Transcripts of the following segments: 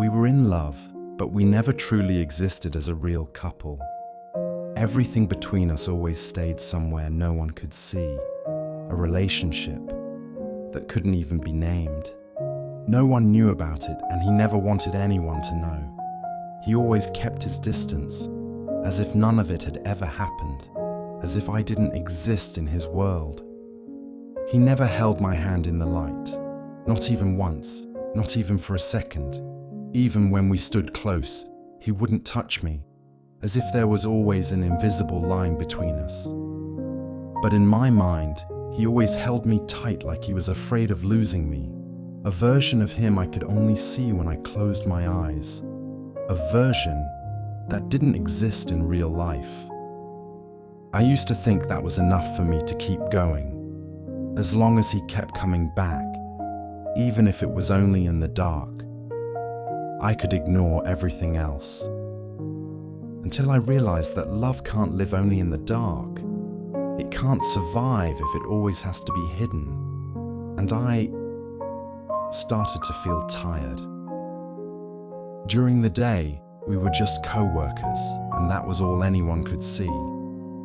We were in love, but we never truly existed as a real couple. Everything between us always stayed somewhere no one could see. A relationship that couldn't even be named. No one knew about it, and he never wanted anyone to know. He always kept his distance, as if none of it had ever happened, as if I didn't exist in his world. He never held my hand in the light, not even once, not even for a second. Even when we stood close, he wouldn't touch me, as if there was always an invisible line between us. But in my mind, he always held me tight like he was afraid of losing me, a version of him I could only see when I closed my eyes, a version that didn't exist in real life. I used to think that was enough for me to keep going, as long as he kept coming back, even if it was only in the dark. I could ignore everything else. Until I realized that love can't live only in the dark. It can't survive if it always has to be hidden. And I started to feel tired. During the day, we were just co-workers, and that was all anyone could see.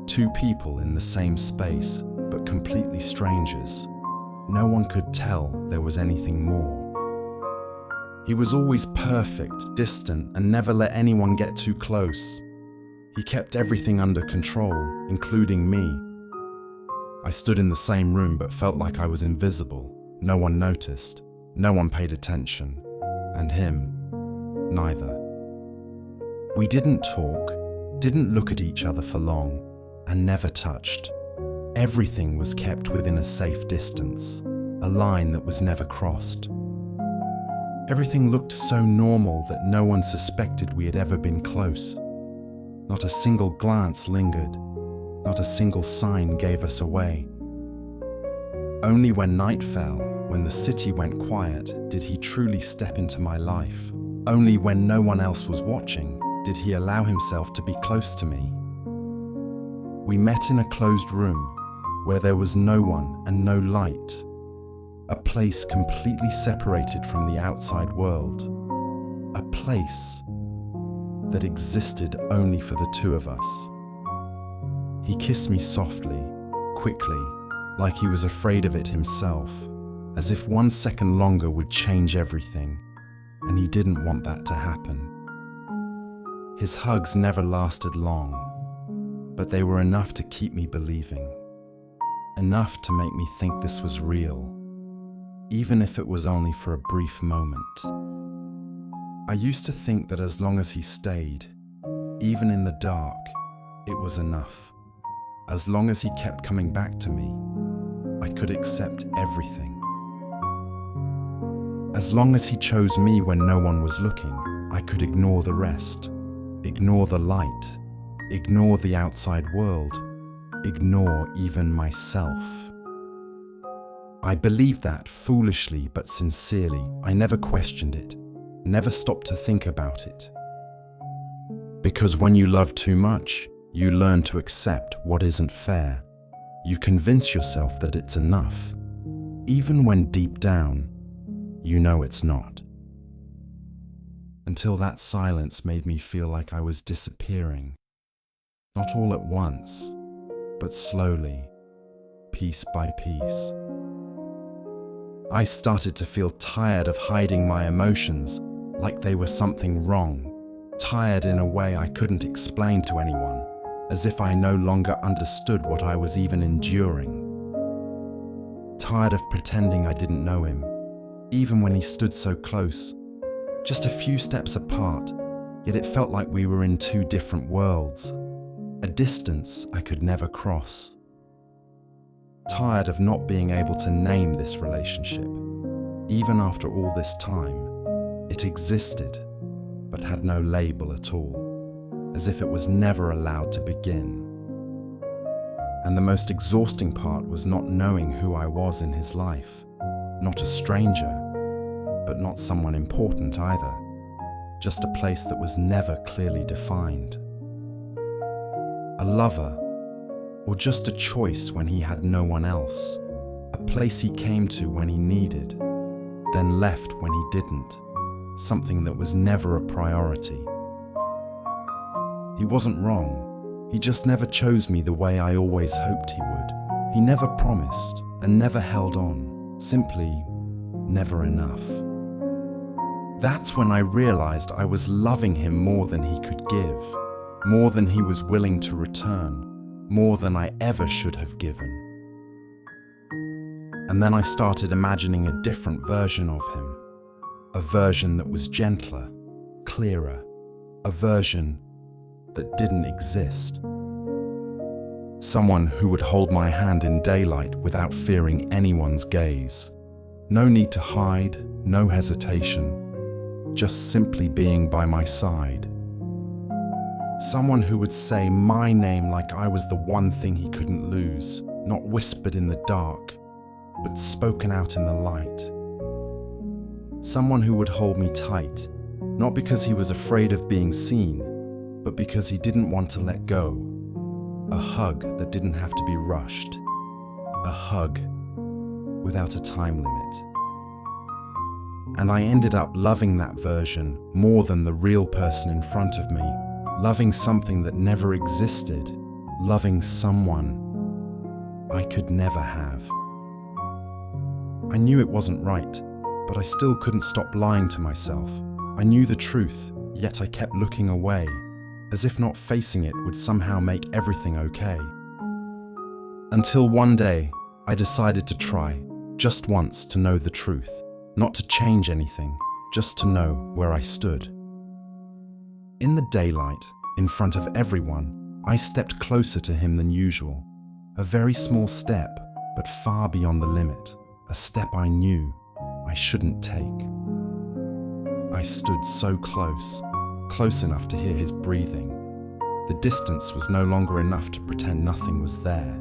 Two people in the same space, but completely strangers. No one could tell there was anything more. He was always perfect, distant, and never let anyone get too close. He kept everything under control, including me. I stood in the same room but felt like I was invisible. No one noticed, no one paid attention, and him, neither. We didn't talk, didn't look at each other for long, and never touched. Everything was kept within a safe distance, a line that was never crossed. Everything looked so normal that no one suspected we had ever been close. Not a single glance lingered, not a single sign gave us away. Only when night fell, when the city went quiet, did he truly step into my life. Only when no one else was watching, did he allow himself to be close to me. We met in a closed room, where there was no one and no light. A place completely separated from the outside world. A place that existed only for the two of us. He kissed me softly, quickly, like he was afraid of it himself, as if 1 second longer would change everything, and he didn't want that to happen. His hugs never lasted long, but they were enough to keep me believing, enough to make me think this was real. Even if it was only for a brief moment. I used to think that as long as he stayed, even in the dark, it was enough. As long as he kept coming back to me, I could accept everything. As long as he chose me when no one was looking, I could ignore the rest, ignore the light, ignore the outside world, ignore even myself. I believed that foolishly but sincerely. I never questioned it, never stopped to think about it. Because when you love too much, you learn to accept what isn't fair. You convince yourself that it's enough, even when deep down, you know it's not. Until that silence made me feel like I was disappearing. Not all at once, but slowly, piece by piece. I started to feel tired of hiding my emotions, like they were something wrong, tired in a way I couldn't explain to anyone, as if I no longer understood what I was even enduring. Tired of pretending I didn't know him, even when he stood so close, just a few steps apart, yet it felt like we were in two different worlds, a distance I could never cross. Tired of not being able to name this relationship. Even after all this time, it existed, but had no label at all, as if it was never allowed to begin. And the most exhausting part was not knowing who I was in his life. Not a stranger, but not someone important either. Just a place that was never clearly defined. A lover, or just a choice when he had no one else, a place he came to when he needed, then left when he didn't, something that was never a priority. He wasn't wrong. He just never chose me the way I always hoped he would. He never promised and never held on, simply never enough. That's when I realized I was loving him more than he could give, more than he was willing to return, more than I ever should have given. And then I started imagining a different version of him, a version that was gentler, clearer, a version that didn't exist. Someone who would hold my hand in daylight without fearing anyone's gaze. No need to hide, no hesitation, just simply being by my side. Someone who would say my name like I was the one thing he couldn't lose, not whispered in the dark, but spoken out in the light. Someone who would hold me tight, not because he was afraid of being seen, but because he didn't want to let go. A hug that didn't have to be rushed. A hug without a time limit. And I ended up loving that version more than the real person in front of me, loving something that never existed, loving someone I could never have. I knew it wasn't right, but I still couldn't stop lying to myself. I knew the truth, yet I kept looking away, as if not facing it would somehow make everything okay. Until one day, I decided to try, just once, to know the truth. Not to change anything, just to know where I stood. In the daylight, in front of everyone, I stepped closer to him than usual. A very small step, but far beyond the limit. A step I knew I shouldn't take. I stood so close, close enough to hear his breathing. The distance was no longer enough to pretend nothing was there.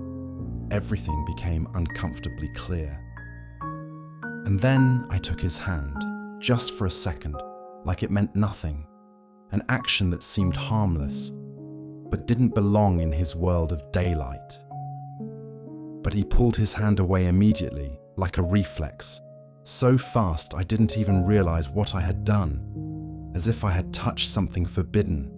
Everything became uncomfortably clear. And then I took his hand, just for a second, like it meant nothing. An action that seemed harmless, but didn't belong in his world of daylight. But he pulled his hand away immediately, like a reflex, so fast I didn't even realize what I had done, as if I had touched something forbidden.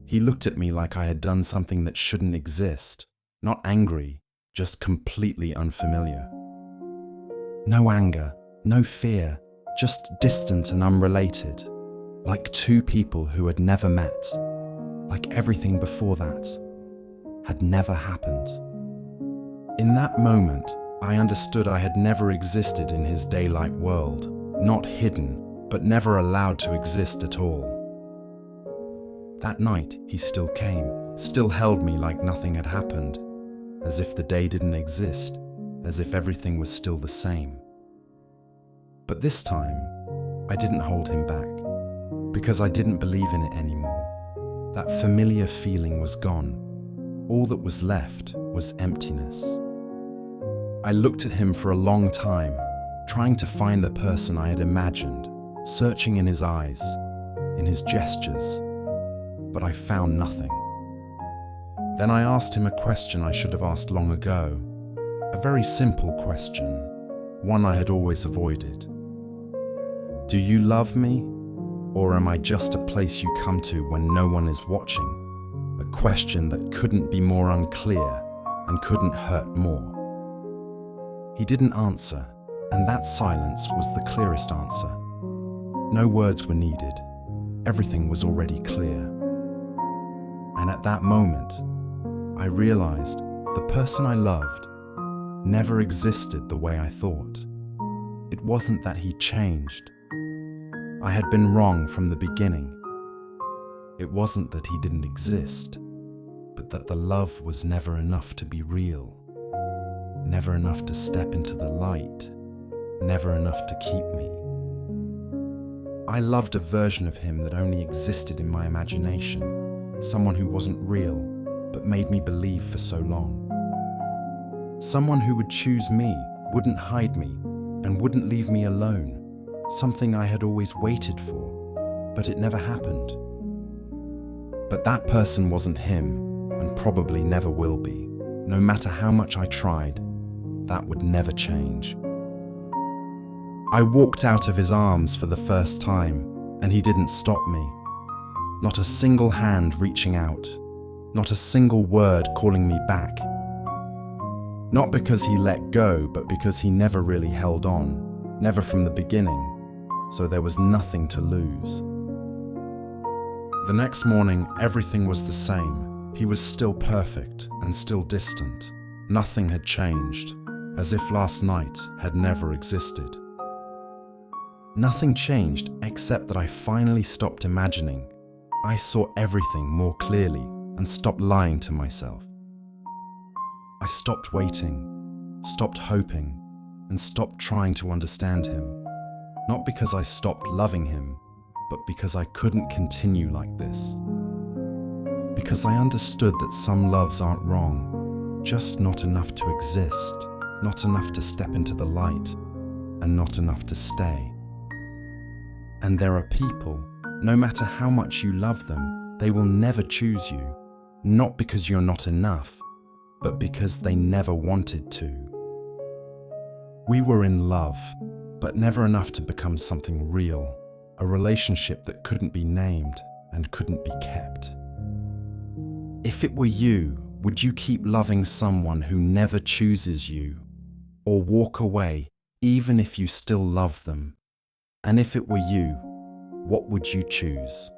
He looked at me like I had done something that shouldn't exist, not angry, just completely unfamiliar. No anger, no fear, just distant and unrelated, like two people who had never met, like everything before that had never happened. In that moment, I understood I had never existed in his daylight world, not hidden, but never allowed to exist at all. That night, he still came, still held me like nothing had happened, as if the day didn't exist, as if everything was still the same. But this time, I didn't hold him back, because I didn't believe in it anymore. That familiar feeling was gone. All that was left was emptiness. I looked at him for a long time, trying to find the person I had imagined, searching in his eyes, in his gestures, but I found nothing. Then I asked him a question I should have asked long ago, a very simple question, one I had always avoided. Do you love me, or am I just a place you come to when no one is watching? A question that couldn't be more unclear and couldn't hurt more. He didn't answer, and that silence was the clearest answer. No words were needed. Everything was already clear. And at that moment, I realized the person I loved never existed the way I thought. It wasn't that he changed. I had been wrong from the beginning. It wasn't that he didn't exist, but that the love was never enough to be real. Never enough to step into the light. Never enough to keep me. I loved a version of him that only existed in my imagination. Someone who wasn't real, but made me believe for so long. Someone who would choose me, wouldn't hide me, and wouldn't leave me alone. Something I had always waited for, but it never happened. But that person wasn't him, and probably never will be. No matter how much I tried, that would never change. I walked out of his arms for the first time, and he didn't stop me. Not a single hand reaching out, not a single word calling me back. Not because he let go, but because he never really held on, never from the beginning, so there was nothing to lose. The next morning, everything was the same. He was still perfect and still distant. Nothing had changed, as if last night had never existed. Nothing changed except that I finally stopped imagining. I saw everything more clearly and stopped lying to myself. I stopped waiting, stopped hoping, and stopped trying to understand him. Not because I stopped loving him, but because I couldn't continue like this. Because I understood that some loves aren't wrong, just not enough to exist, not enough to step into the light, and not enough to stay. And there are people, no matter how much you love them, they will never choose you, not because you're not enough, but because they never wanted to. We were in love, but never enough to become something real, a relationship that couldn't be named and couldn't be kept. If it were you, would you keep loving someone who never chooses you, or walk away even if you still love them? And if it were you, what would you choose?